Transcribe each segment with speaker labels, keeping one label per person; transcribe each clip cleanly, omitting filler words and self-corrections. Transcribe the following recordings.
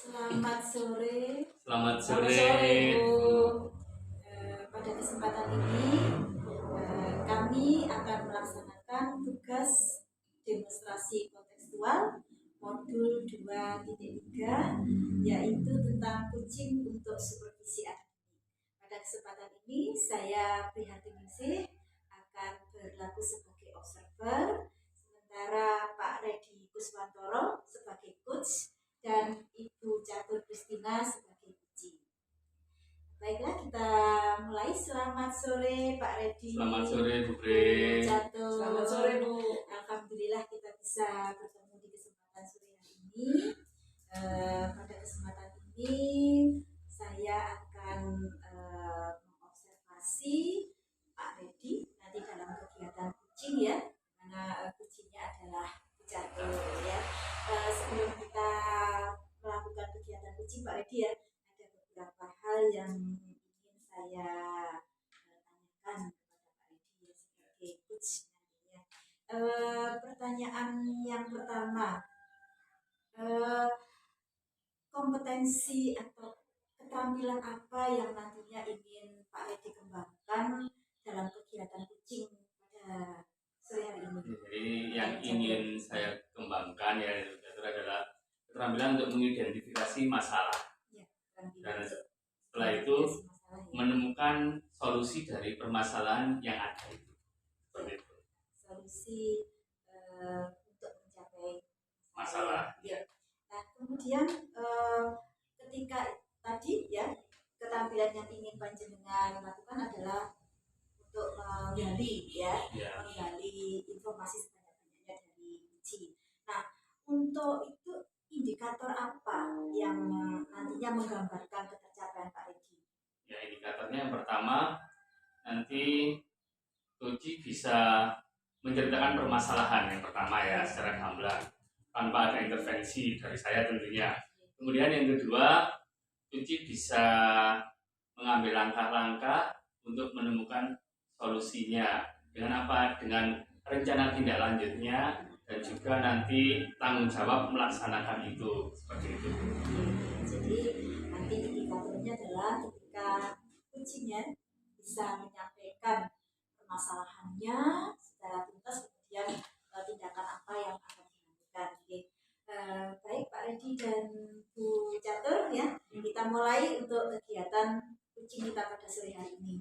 Speaker 1: Selamat sore.
Speaker 2: Selamat
Speaker 1: Selamat
Speaker 2: sore.
Speaker 1: sore, Bu. Pada kesempatan ini kami akan melaksanakan tugas demonstrasi kontekstual modul 2.3 yaitu tentang kucing untuk supervisi akademik. Pada kesempatan ini saya Prihartiningsih akan berlaku sebagai observer, sementara Pak Redi Kuswantoro sebagai coach dan Ibu Catur Kristina sebagai kucing. Baiklah, kita mulai. Selamat sore Pak Redi.
Speaker 2: Selamat sore Bu Bre.
Speaker 1: Bu Catur.
Speaker 3: Selamat sore Bu.
Speaker 1: Alhamdulillah kita bisa bertemu di kesempatan sore hari ini. Pada kesempatan ini saya akan mengobservasi Pak Redi nanti dalam kegiatan kucing ya, karena kucingnya adalah Bu Catur ya. Sebelum kita melakukan kegiatan kucing Pak Redi ya, ada beberapa hal yang ingin saya tanyakan kepada Pak Redi ya, sebagai coach nantinya. Pertanyaan yang pertama, kompetensi atau keterampilan apa yang nantinya ingin Pak Redi kembangkan dalam kegiatan kucing pada sore hari ini?
Speaker 2: Jadi yang ingin saya kembangkan ya itu adalah keterampilan untuk mengidentifikasi masalah.
Speaker 1: Ya,
Speaker 2: dan setelah itu menemukan solusi dari permasalahan yang ada itu. Seperti itu.
Speaker 1: Solusi untuk mencapai
Speaker 2: Masalah.
Speaker 1: Ya. Nah, kemudian ketika tadi ya keterampilan yang ingin panjenengan lakukan adalah untuk menggali ya, menggali informasi sebanyak-banyaknya dari kucing. Nah, untuk itu indikator apa yang nantinya menggambarkan ketercapaian Pak Redi?
Speaker 2: Ya, indikatornya yang pertama nanti kucing bisa menceritakan permasalahan yang pertama ya secara gamblang tanpa ada intervensi dari saya tentunya. Kemudian yang kedua, kucing bisa mengambil langkah-langkah untuk menemukan solusinya. Dengan apa? Dengan rencana tindak lanjutnya dan juga nanti tanggung jawab melaksanakan itu. Seperti itu.
Speaker 1: Jadi nanti indikatornya adalah ketika kucingnya bisa menyampaikan permasalahannya secara tuntas, kemudian tindakan apa yang akan dilakukan. Baik Pak Redi dan Bu Catur ya, kita mulai untuk kegiatan kucing kita pada sore hari ini.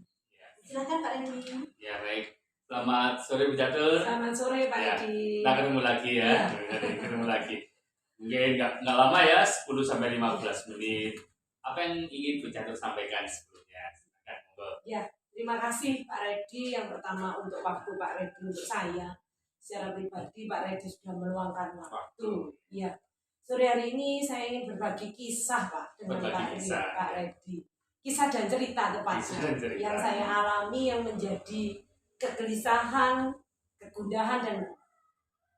Speaker 1: Silakan Pak Redi.
Speaker 2: Ya baik. Selamat sore Bu Catur.
Speaker 3: Selamat sore Pak Redi.
Speaker 2: Kita ketemu lagi ya. Ketemu lagi. Mungkin nggak lama ya, 10-15 menit. Apa yang ingin Bu Catur sampaikan sebelumnya? Silakan monggo.
Speaker 3: Ya, terima kasih Pak Redi. Yang pertama untuk waktu Pak Redi untuk saya. Secara pribadi Pak Redi sudah meluangkan waktu. Ya. Sore hari ini saya ingin berbagi kisah Pak dengan Pak Redi. Kisah dan cerita tepatnya yang saya alami yang menjadi kegelisahan, kegundahan dan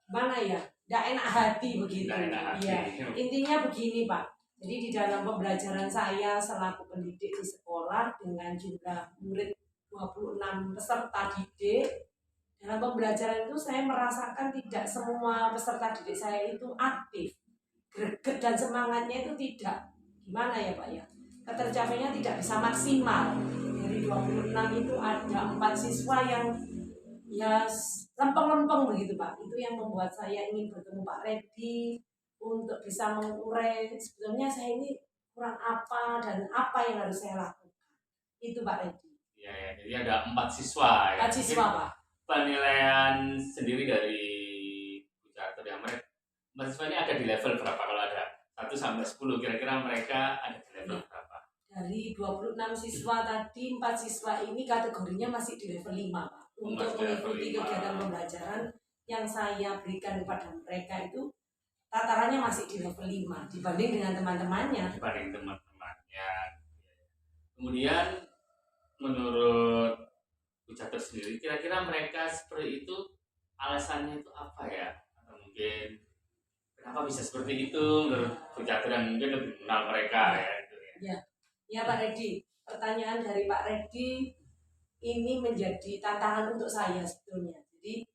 Speaker 3: gimana ya, tidak enak hati begitu. Ya, intinya begini Pak. Jadi di dalam pembelajaran saya selaku pendidik di sekolah dengan jumlah murid 26 peserta didik, dalam pembelajaran itu saya merasakan tidak semua peserta didik saya itu aktif, greget dan semangatnya itu tidak gimana ya Pak ya. Ketercapaiannya tidak bisa maksimal. Dari 26 itu ada 4 siswa yang ya lempeng-lempeng begitu Pak. Itu yang membuat saya ingin bertemu Pak Redi untuk bisa mengurai sebetulnya saya ini kurang apa dan apa yang harus saya lakukan. Itu Pak Redi.
Speaker 2: Ya, jadi ada 4 siswa.
Speaker 3: 4 siswa Pak.
Speaker 2: Penilaian sendiri dari Bu Catur ya, mereka siswa ini ada di level berapa kalau ada 1-10 kira-kira mereka ada di level berapa?
Speaker 3: Dari 26 siswa tadi 4 siswa ini kategorinya masih di level 5 Pak. Untuk mengikuti kegiatan pembelajaran yang saya berikan kepada mereka itu tatarannya masih di level 5 dibanding dengan teman-temannya.
Speaker 2: Kemudian menurut Bu Catur sendiri kira-kira mereka seperti itu alasannya itu apa ya? Atau mungkin kenapa bisa seperti itu menurut Bu Catur yang mungkin lebih mengenal mereka ya?
Speaker 3: Ya Pak Redi, pertanyaan dari Pak Redi ini menjadi tantangan untuk saya sebetulnya. Jadi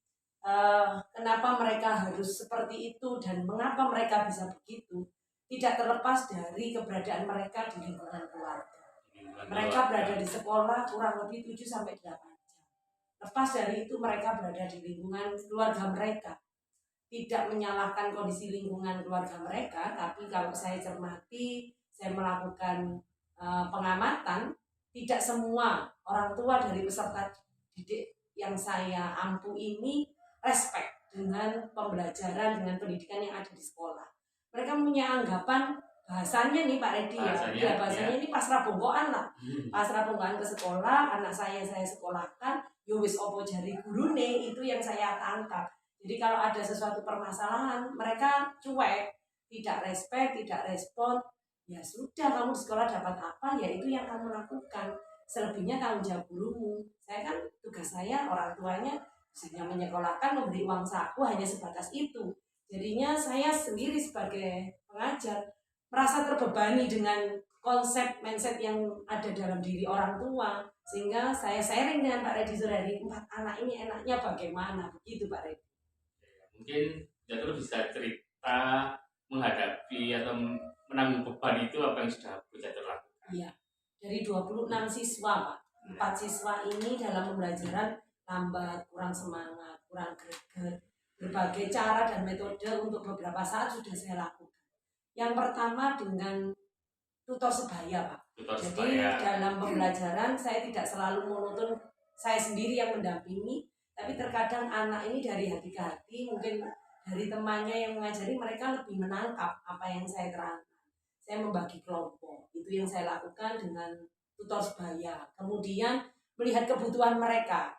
Speaker 3: kenapa mereka harus seperti itu dan mengapa mereka bisa begitu? tidak terlepas dari keberadaan mereka di lingkungan keluarga. Mereka
Speaker 2: Keluarga.
Speaker 3: berada di sekolah kurang lebih 7 sampai 8 jam. Lepas dari itu mereka berada di lingkungan keluarga mereka. Tidak menyalahkan kondisi lingkungan keluarga mereka, tapi kalau saya cermati, saya melakukan pengamatan, tidak semua orang tua dari peserta didik yang saya ampu ini respect dengan pembelajaran, dengan pendidikan yang ada di sekolah. Mereka punya anggapan bahasanya nih Pak Redi bahasanya ini pasrah bongkoan lah. Pasrah bongkoan ke sekolah, anak saya sekolahkan, yo wis opo jari gurune, itu yang saya tangkap. Jadi kalau ada sesuatu permasalahan, mereka cuek, tidak respect, tidak respon. Ya sudah, kamu di sekolah dapat apa, ya itu yang kamu lakukan. Selebihnya tanggung jawab gurumu. Saya kan tugas saya, orang tuanya hanya menyekolahkan, memberi uang saku, hanya sebatas itu. Jadinya saya sendiri sebagai pengajar merasa terbebani dengan konsep mindset yang ada dalam diri orang tua. Sehingga saya sharing dengan Pak Redi Suradi, 4 anak ini enaknya bagaimana, begitu Pak Redi.
Speaker 2: Mungkin Jatuh bisa cerita menghadapi atau menanggung beban itu apa yang sudah Bu Jatuh lakukan?
Speaker 3: Iya, dari 26 siswa Pak, 4 siswa ini dalam pembelajaran lambat, kurang semangat, kurang greget. Berbagai cara dan metode untuk beberapa saat sudah saya lakukan. Yang pertama dengan tutor sebaya Pak. Jadi dalam pembelajaran saya tidak selalu monoton saya sendiri yang mendampingi, tapi terkadang anak ini dari hati ke hati, mungkin dari temannya yang mengajari, mereka lebih menangkap apa yang saya terangkan. Saya membagi kelompok, itu yang saya lakukan dengan tutor sebaya. Kemudian melihat kebutuhan mereka,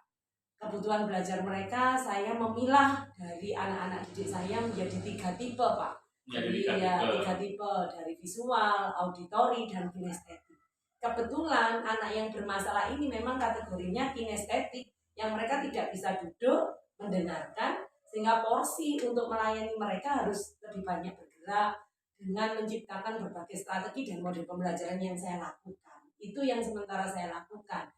Speaker 3: kebutuhan belajar mereka, saya memilah dari anak-anak didik saya menjadi 3 tipe Pak. Jadi ya 3 tipe, dari visual, auditori, dan kinestetik. Kebetulan anak yang bermasalah ini memang kategorinya kinestetik, yang mereka tidak bisa duduk mendengarkan, sehingga porsi untuk melayani mereka harus lebih banyak bergerak dengan menciptakan berbagai strategi dan model pembelajaran yang saya lakukan. Itu yang sementara saya lakukan.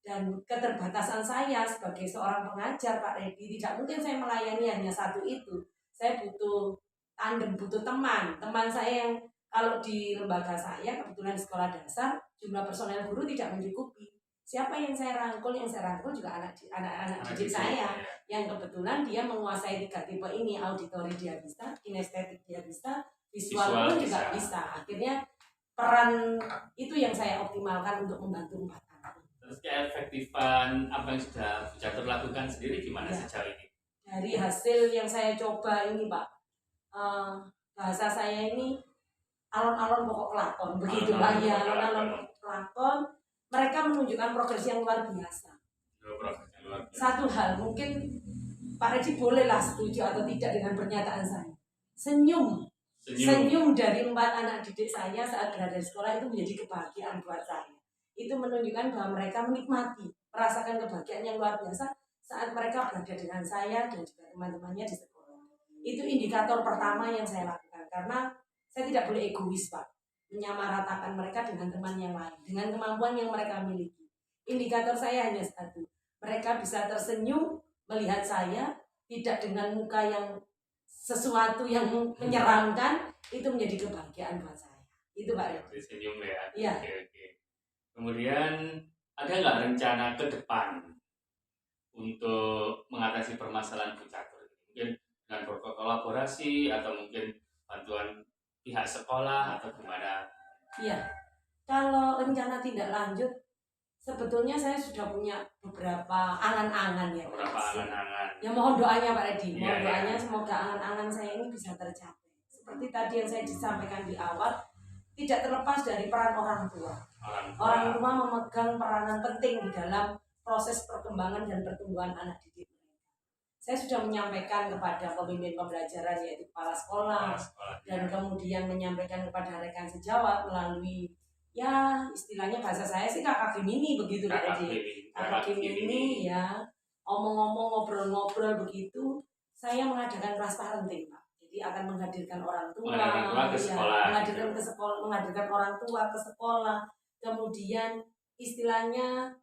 Speaker 3: Dan keterbatasan saya sebagai seorang pengajar Pak Redi, tidak mungkin saya melayani hanya satu itu. Saya butuh tandem, butuh teman saya yang kalau di lembaga saya kebetulan di sekolah dasar jumlah personel guru tidak mencukupi. Siapa yang saya rangkul? Yang saya rangkul juga anak-anak didik saya yang kebetulan dia menguasai 3 tipe ini, auditori dia bisa, kinestetik dia bisa, visual pun juga bisa. Akhirnya peran itu yang saya optimalkan untuk membantu 4 anak.
Speaker 2: Terus keefektifan apa yang sudah Bu Jatuh lakukan sendiri gimana sejauh ini?
Speaker 3: Dari hasil yang saya coba ini Pak, bahasa saya ini alon-alon pokok kelakon, begitulah ya, alon-alon kelakon. Mereka menunjukkan progres yang luar biasa. Satu hal, mungkin Pak Redi bolehlah setuju atau tidak dengan pernyataan saya. Senyum dari 4 anak didik saya saat berada di sekolah itu menjadi kebahagiaan buat saya. Itu menunjukkan bahwa mereka menikmati, merasakan kebahagiaan yang luar biasa saat mereka berada dengan saya dan juga teman-temannya di sekolah. Itu indikator pertama yang saya lakukan, karena saya tidak boleh egois Pak, menyamaratakan mereka dengan teman yang lain, dengan kemampuan yang mereka miliki. Indikator saya hanya satu, mereka bisa tersenyum melihat saya, tidak dengan muka yang sesuatu yang menyeramkan, itu menjadi kebahagiaan buat saya. Itu Pak.
Speaker 2: Senyum ya.
Speaker 3: Iya.
Speaker 2: Oke. Kemudian ada nggak rencana ke depan untuk mengatasi permasalahan Bu Jatuh? Mungkin dengan berkolaborasi atau mungkin bantuan pihak sekolah atau gimana?
Speaker 3: Iya, kalau rencana tindak lanjut sebetulnya saya sudah punya beberapa angan-angan ya.
Speaker 2: Beberapa angan-angan.
Speaker 3: Ya mohon doanya Pak Redi, mohon doanya semoga angan-angan saya ini bisa tercapai. Seperti tadi yang saya disampaikan di awal, tidak terlepas dari peran orang tua. Orang tua memegang peranan penting di dalam proses perkembangan dan pertumbuhan anak didik mereka. Saya sudah menyampaikan kepada pemimpin pembelajaran yaitu kepala sekolah, dan kemudian menyampaikan kepada rekan sejawat melalui ya istilahnya bahasa saya sih kakak Gemini begitu Pak Edi. Kakak Gemini ya, omong-omong, ngobrol-ngobrol begitu. Saya mengadakan kelas parenting Pak. Jadi akan menghadirkan orang tua, menghadirkan orang tua ke sekolah, kemudian istilahnya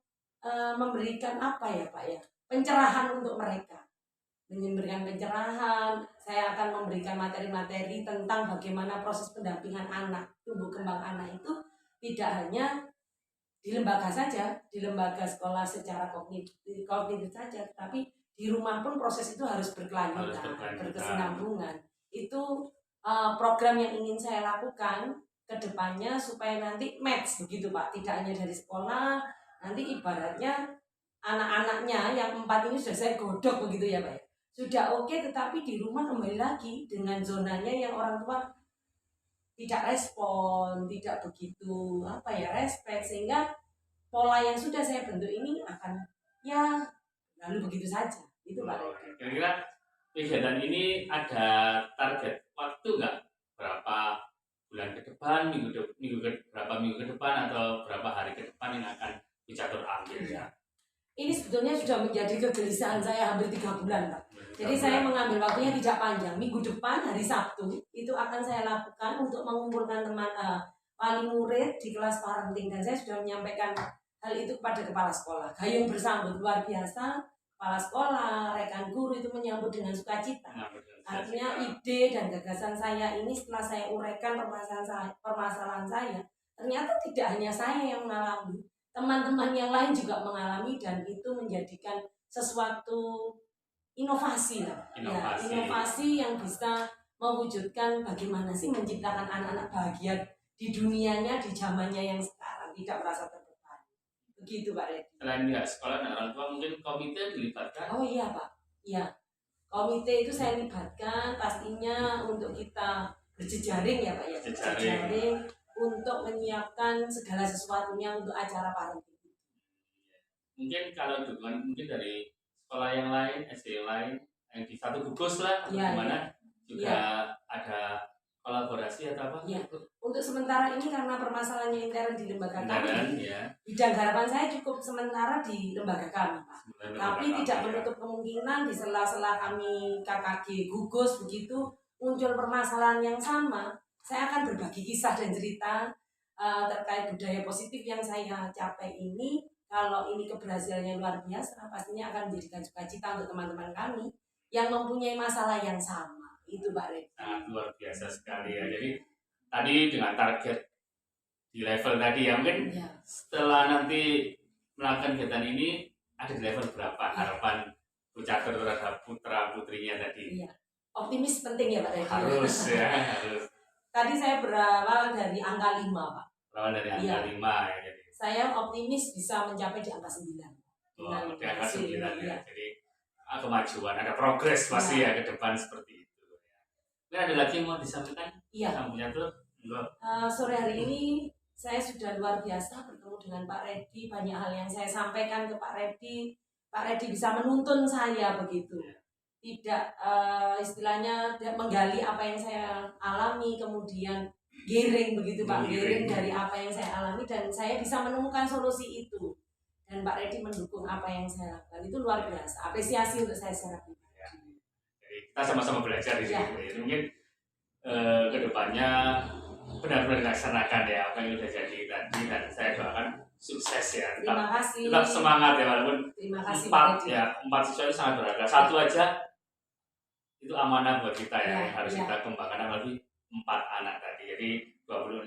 Speaker 3: memberikan apa ya Pak ya, pencerahan untuk mereka. memberikan pencerahan. Saya akan memberikan materi-materi tentang bagaimana proses pendampingan anak, tumbuh kembang anak itu tidak hanya di lembaga saja, di lembaga sekolah secara kognitif saja, tapi di rumah pun proses itu harus berkelanjutan, berkesinambungan. Itu program yang ingin saya lakukan ke depannya supaya nanti match begitu Pak, tidak hanya dari sekolah, nanti ibaratnya anak-anaknya yang 4 ini sudah saya godok begitu ya Pak. Sudah oke, tetapi di rumah kembali lagi dengan zonanya yang orang tua tidak respon, tidak begitu respect, sehingga pola yang sudah saya bentuk ini akan ya lalu begitu saja. Itu Pak.
Speaker 2: Kira-kira kegiatan ini ada target waktu nggak? Berapa bulan ke depan, berapa minggu ke depan, atau berapa hari ke depan yang akan Pujatur ambil ya?
Speaker 3: Ini sebetulnya sudah menjadi kegelisahan saya hampir 3 bulan Pak. Jadi saya mengambil waktunya tidak panjang. Minggu depan hari Sabtu itu akan saya lakukan untuk mengumpulkan teman wali murid di kelas parenting, dan saya sudah menyampaikan hal itu kepada kepala sekolah. Gayung bersambut luar biasa. Kepala sekolah, rekan guru itu menyambut dengan sukacita. Artinya ide dan gagasan saya ini setelah saya uraikan permasalahan saya, ternyata tidak hanya saya yang mengalami, teman-teman yang lain juga mengalami, dan itu menjadikan sesuatu inovasi yang bisa mewujudkan bagaimana sih menciptakan anak-anak bahagia di dunianya, di zamannya yang sekarang, tidak merasa terbebani. Begitu Pak Reddy.
Speaker 2: Selain pihak sekolah dan orang tua, mungkin komite dilibatkan?
Speaker 3: Oh iya Pak, iya. Komite itu saya libatkan pastinya untuk kita berjejaring ya Pak ya. Berjejaring untuk menyiapkan segala sesuatunya untuk acara parenting.
Speaker 2: Mungkin kalau dukungan mungkin dari sekolah yang lain, SD yang lain, yang di satu gugus lah, gimana juga ada kolaborasi atau apa?
Speaker 3: Iya. Untuk sementara ini karena permasalahannya intern di lembaga kami, bidang harapan saya cukup sementara di lembaga kami Pak. Tapi tidak menutup kemungkinan di sela-sela kami KKG gugus begitu muncul permasalahan yang sama, saya akan berbagi kisah dan cerita terkait budaya positif yang saya capai ini. Kalau ini keberhasilannya luar biasa, pastinya akan menjadikan sukacita untuk teman-teman kami yang mempunyai masalah yang sama. Itu Pak Reddy.
Speaker 2: Sangat luar biasa sekali ya. Jadi tadi dengan target di level tadi ya, mungkin setelah nanti melakukan kegiatan ini ada di level berapa harapan Pujatur terhadap putra putrinya tadi?
Speaker 3: Iya. Optimis penting ya Pak Reddy.
Speaker 2: Harus ya, harus.
Speaker 3: Tadi saya berawal dari angka 5 Pak.
Speaker 2: Berawal dari angka 5 ya. Jadi
Speaker 3: saya optimis bisa mencapai di angka 9.
Speaker 2: Di angka 9 ya. Jadi kemajuan, ada progres pasti ya ke depan seperti itu. Ini ada lagi yang mau disampaikan?
Speaker 3: Iya. Sore hari ini saya sudah luar biasa bertemu dengan Pak Reddy. Banyak hal yang saya sampaikan ke Pak Reddy. Pak Reddy bisa menuntun saya begitu. Tidak istilahnya menggali apa yang saya alami, kemudian giring begitu Pak, giring dari apa yang saya alami, dan saya bisa menemukan solusi itu. Dan Pak Reddy mendukung apa yang saya lakukan. Itu luar biasa. Apresiasi untuk saya secara pribadi.
Speaker 2: Jadi kita sama-sama belajar di sini. Mungkin kedepannya benar-benar dilaksanakan ya apa yang sudah jadi tadi, dan saya doakan sukses ya.
Speaker 3: Terima kasih.
Speaker 2: Tetap semangat ya, walaupun 4 siswa itu sangat berharga. 1 aja itu amanah buat kita ya, yang harus kita kembangkan, apalagi 4 anak tadi. Jadi 26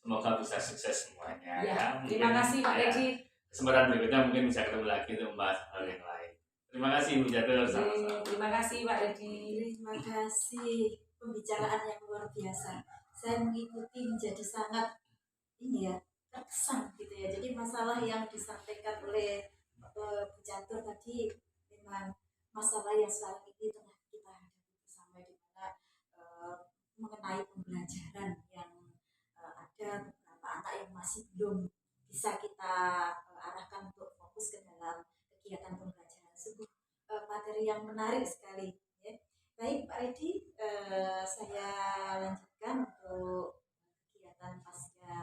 Speaker 2: semoga bisa sukses semuanya ya.
Speaker 3: Terima kasih Pak Reddy.
Speaker 2: Kesempatan berikutnya mungkin bisa ketemu lagi untuk membahas hal yang lain. Terima kasih Bu Pujatur.
Speaker 3: Terima kasih Pak Reddy.
Speaker 1: Terima kasih, pembicaraan yang luar biasa. Saya mengikuti menjadi sangat terkesan gitu ya. Jadi masalah yang disampaikan oleh Pujatur tadi memang masalah yang sekarang ini tengah kita hadapi bersama, di mana mengenai pembelajaran yang ada beberapa anak yang masih belum bisa kita arahkan untuk fokus ke dalam kegiatan pembelajaran. Sebuah materi yang menarik sekali ya. Baik Pak Reddy, saya lanjutkan untuk kegiatan pasca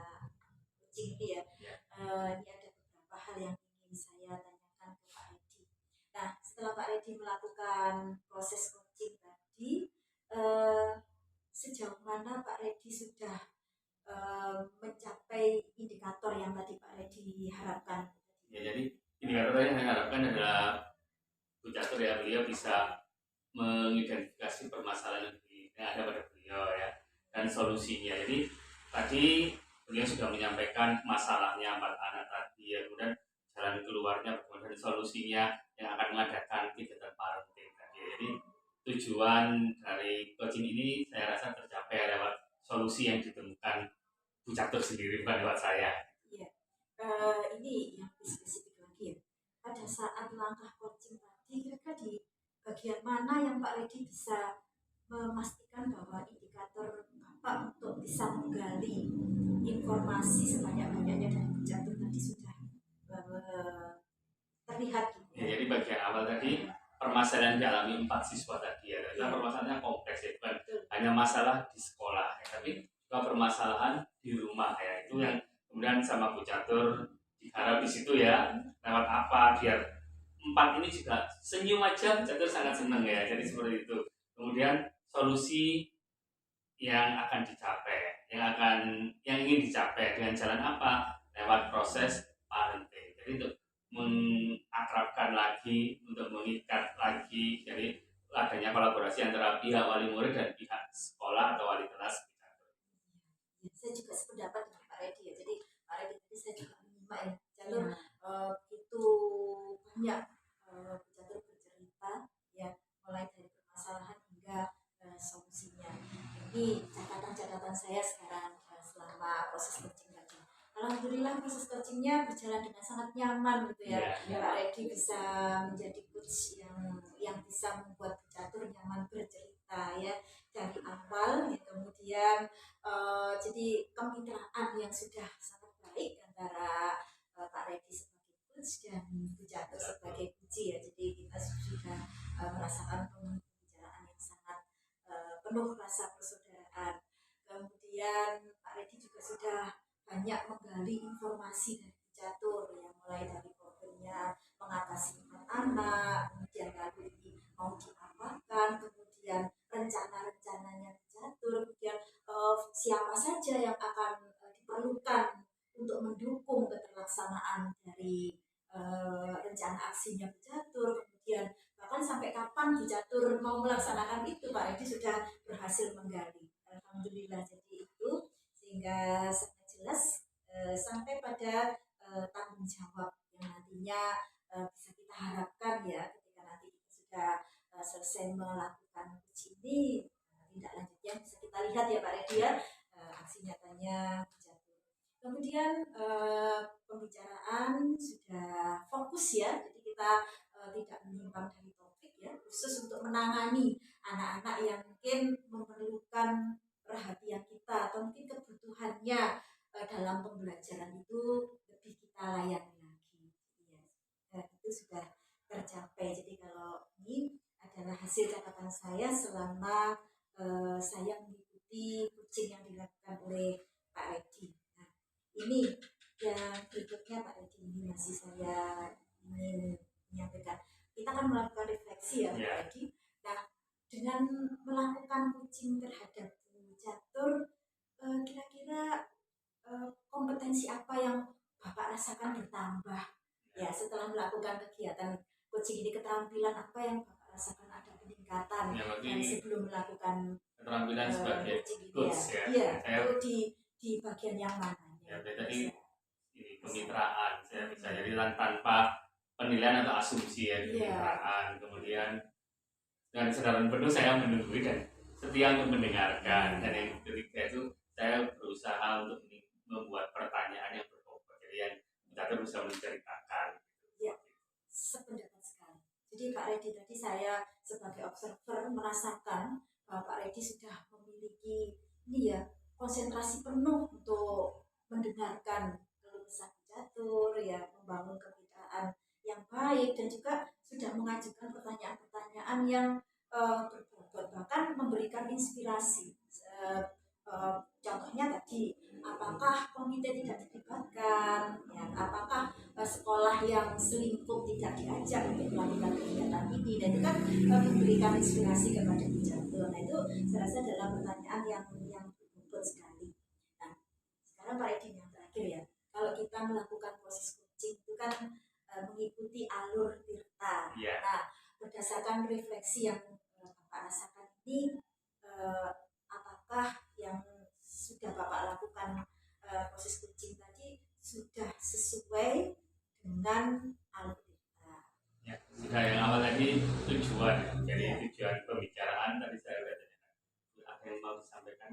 Speaker 1: coaching ini ya. Ini ada beberapa hal yang ingin saya tanyakan ke Pak Reddy. Nah, setelah Pak Reddy melakukan proses coaching tadi, sejauh mana Pak Reddy sudah mencapai indikator yang tadi Pak Reddy harapkan?
Speaker 2: Ya, jadi indikator yang saya harapkan adalah Pujatur ya, beliau bisa mengidentifikasi permasalahan yang ada pada beliau ya, dan solusinya. Jadi tadi beliau sudah menyampaikan masalahnya 4 anak tadi ya, kemudian jalan keluarnya, kemudian solusinya yang akan mengadakan kegiatan parenting tadi. Jadi tujuan dari coaching ini saya rasa tercapai lewat solusi yang ditemukan Bu Catur sendiri, bukan lewat saya.
Speaker 1: Iya. Ini yang spesifik lagi ya. Pada saat langkah coaching tadi, kira-kira di bagian mana yang Pak Redi bisa memastikan bahwa indikator Bapak untuk bisa menggali informasi sebanyak-banyaknya dari Bu Catur tadi sudah terlihat gitu
Speaker 2: ya. Jadi bagian awal tadi permasalahan dialami 4 siswa tadi ya, karena permasalahannya kompleks ya, bukan hanya masalah di sekolah ya, tapi juga permasalahan di rumah ya. Itu yang kemudian sama Bu Catur diharap di situ ya, lewat apa biar 4 ini juga senyum aja. Bu Catur sangat senang ya, jadi seperti itu. Kemudian solusi yang akan dicapai, yang ingin dicapai dengan jalan apa? Lewat proses parenting. Jadi untuk mengakrabkan lagi, untuk mengikat lagi, jadi adanya kolaborasi antara pihak wali murid dan pihak sekolah atau wali kelas.
Speaker 1: Ya, saya juga sependapat dengan Pak Redi ya. Jadi Pak Redi tadi saya juga menyimak ya, jalur itu banyak jalur bercerita ya, mulai dari permasalahan hingga solusinya. Ini catatan-catatan saya sekarang selama proses coaching tadi. Alhamdulillah proses coachingnya berjalan dengan sangat nyaman gitu ya. Pak Redi bisa menjadi coach yang bisa membuat Bu Catur nyaman bercerita ya dari awal ya, kemudian jadi kemitraan yang sudah sangat baik antara Pak Redi sebagai coach dan Bu Catur sebagai puji ya. Jadi kita sudah merasakan pembicaraan yang sangat penuh rasa persaudaraan. Kemudian Pak Redi juga sudah banyak menggali informasi dari Bu Catur yang mulai dari problemnya mengatasi 4 anak, kemudian lalu ini mau diapakan, kemudian rencana-rencananya Bu Catur, kemudian siapa saja yang akan diperlukan untuk mendukung keterlaksanaan dari rencana aksinya Bu Catur, kemudian bahkan sampai kapan Bu Catur mau melaksanakan itu Pak Redi sudah berhasil menggali. Alhamdulillah, jadi itu sehingga sangat jelas sampai pada tanggung jawab yang nantinya bisa kita harapkan ya ketika nanti kita sudah selesai melakukan uji ini, tindak lanjutnya bisa kita lihat ya Pak Redi ya, aksi nyatanya Bu Catur. Kemudian pembicaraan sudah fokus ya, jadi kita tidak menyimpang dari topik ya, khusus untuk menangani anak-anak yang mungkin memerlukan perhatian kita atau mungkin kebutuhannya dalam pembelajaran itu lebih kita layani lagi ya. Itu sudah tercapai. Jadi kalau ini adalah hasil catatan saya selama saya mengikuti coaching yang dilakukan oleh Pak Redi. Nah, ini yang berikutnya Pak Redi, ini masih saya ingin menyampaikan. Kita akan melakukan refleksi ya Pak Redi. Nah, dengan melakukan coaching terhadap Bu Catur, kira-kira kompetensi apa yang Bapak rasakan bertambah ya setelah melakukan kegiatan coaching ini, keterampilan apa yang Bapak rasakan ada peningkatan dan sebelum melakukan
Speaker 2: keterampilan sebagai coach ya.
Speaker 1: Iya, itu di bagian yang mana?
Speaker 2: Ya, tadi ini kemitraan saya bisa jadi tanpa penilaian atau asumsi ya, kemitraan. Kemudian dengan kesadaran penuh saya menunggu dan setia untuk mendengarkan, dan yang ketiga itu saya berusaha untuk membuat pertanyaan yang berbobot, jadi yang kita bisa menceritakan.
Speaker 1: Ya, sependapat sekali. Jadi Pak Redi tadi saya sebagai observer merasakan bahwa Pak Redi sudah memiliki ini ya konsentrasi penuh untuk mendengarkan keluh kesah Bu Catur ya, membangun kemitraan yang baik dan juga sudah mengajukan pertanyaan-pertanyaan yang berbobot, bahkan memberikan inspirasi. Contohnya tadi, apakah komite tidak dilibatkan, ya, apakah sekolah yang selingkuh tidak diajak untuk melakukan kegiatan ini, dan itu kan memberikan inspirasi kepada Bu Catur. Nah itu saya rasa adalah pertanyaan yang berbobot sekali. Nah sekarang Pak Redi yang terakhir ya, kalau kita melakukan proses coaching itu kan mengikuti alur tirta. Nah berdasarkan refleksi yang ini apakah yang sudah Bapak lakukan proses kucing tadi sudah sesuai dengan algoritma?
Speaker 2: Ya, sudah yang awal tadi tujuan, jadi tujuan pembicaraan tadi saya sudah tanyakan. Apa yang mau disampaikan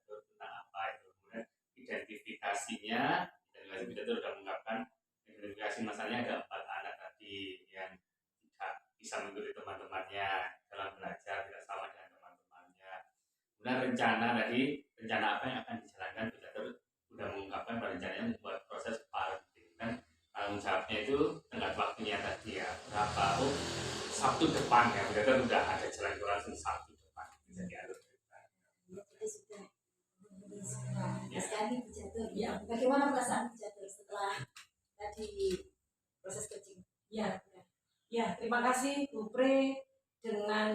Speaker 2: tentang apa itu, kemudian identifikasinya, dan kita sudah mengungkapkan identifikasi masalahnya ada 4 anak tadi yang tidak bisa mengikuti teman-temannya dalam belajar, tidak sama dengan teman-temannya. Kemudian rencana apa yang akan dijalankan, kita sudah mengungkapkan pada rencananya membuat proses parenting, kan tanggung jawabnya itu tenggat waktunya tadi ya, berapa Sabtu depan ya, kita sudah ada jalan langsung Sabtu depan bisa diatur.
Speaker 1: Ya, kita sudah memenuhi semua. Mas Kandi Bu Catur,
Speaker 3: Ya.
Speaker 1: bagaimana perasaan Bu Catur setelah tadi proses coaching?
Speaker 3: Ya, terima kasih Bu Pre dengan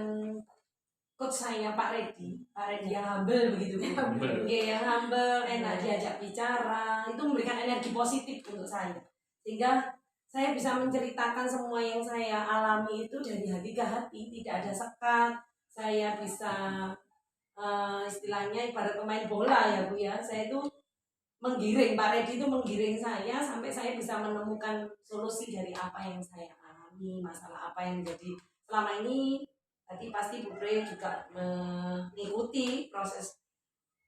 Speaker 3: coach saya Pak Redi yang humble begitu Bu.
Speaker 2: Humble.
Speaker 3: Oke, yang humble, enak diajak bicara, itu memberikan energi positif untuk saya. Sehingga saya bisa menceritakan semua yang saya alami itu dari hati ke hati, tidak ada sekat. Saya bisa istilahnya ibarat pemain bola ya Bu ya. Saya itu menggiring, Pak Redi itu menggiring saya sampai saya bisa menemukan solusi dari apa yang saya alami, masalah apa yang menjadi selama ini. Tadi pasti Bu Pre juga mengikuti proses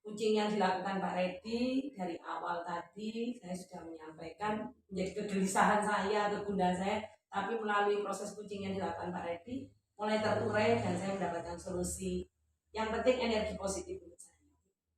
Speaker 3: coaching yang dilakukan Pak Redi dari awal tadi. Saya sudah menyampaikan menjadi kegelisahan saya, kegundahan saya, tapi melalui proses coaching yang dilakukan Pak Redi mulai terurai dan saya mendapatkan solusi. Yang penting energi positif untuk saya.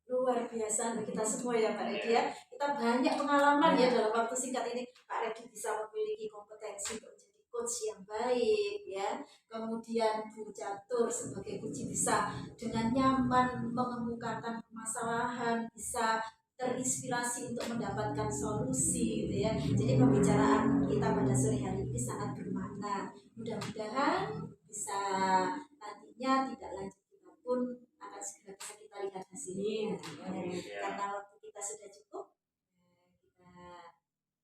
Speaker 1: Luar biasa untuk kita semua ya Pak Redi ya. Kita banyak pengalaman ya dalam waktu singkat ini Pak Redi bisa memiliki kompetensi untuk menjadi coach yang baik ya. Kemudian Bu Catur sebagai coach bisa dengan nyaman mengemukakan permasalahan, bisa terinspirasi untuk mendapatkan solusi gitu ya. Jadi pembicaraan kita pada sore hari ini sangat bermakna. Mudah-mudahan bisa nantinya tidak lanjut kita pun akan segera bisa kita lihat hasilnya. Karena waktu kita sudah cukup, kita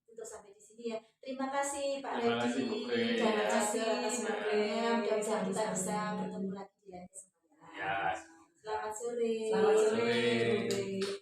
Speaker 1: tutup sampai di sini ya. Terima kasih Pak
Speaker 2: Terima kasih,
Speaker 1: Redi.
Speaker 2: Bu Pre.
Speaker 1: Terima kasih atas
Speaker 3: Terima kasih.
Speaker 1: waktunya. Mudah-mudahan kita bisa bertemu lagi di lain kesempatan.
Speaker 2: Ya.
Speaker 1: Selamat sore.
Speaker 3: Selamat sore,
Speaker 2: Sore.
Speaker 3: Bu Pre.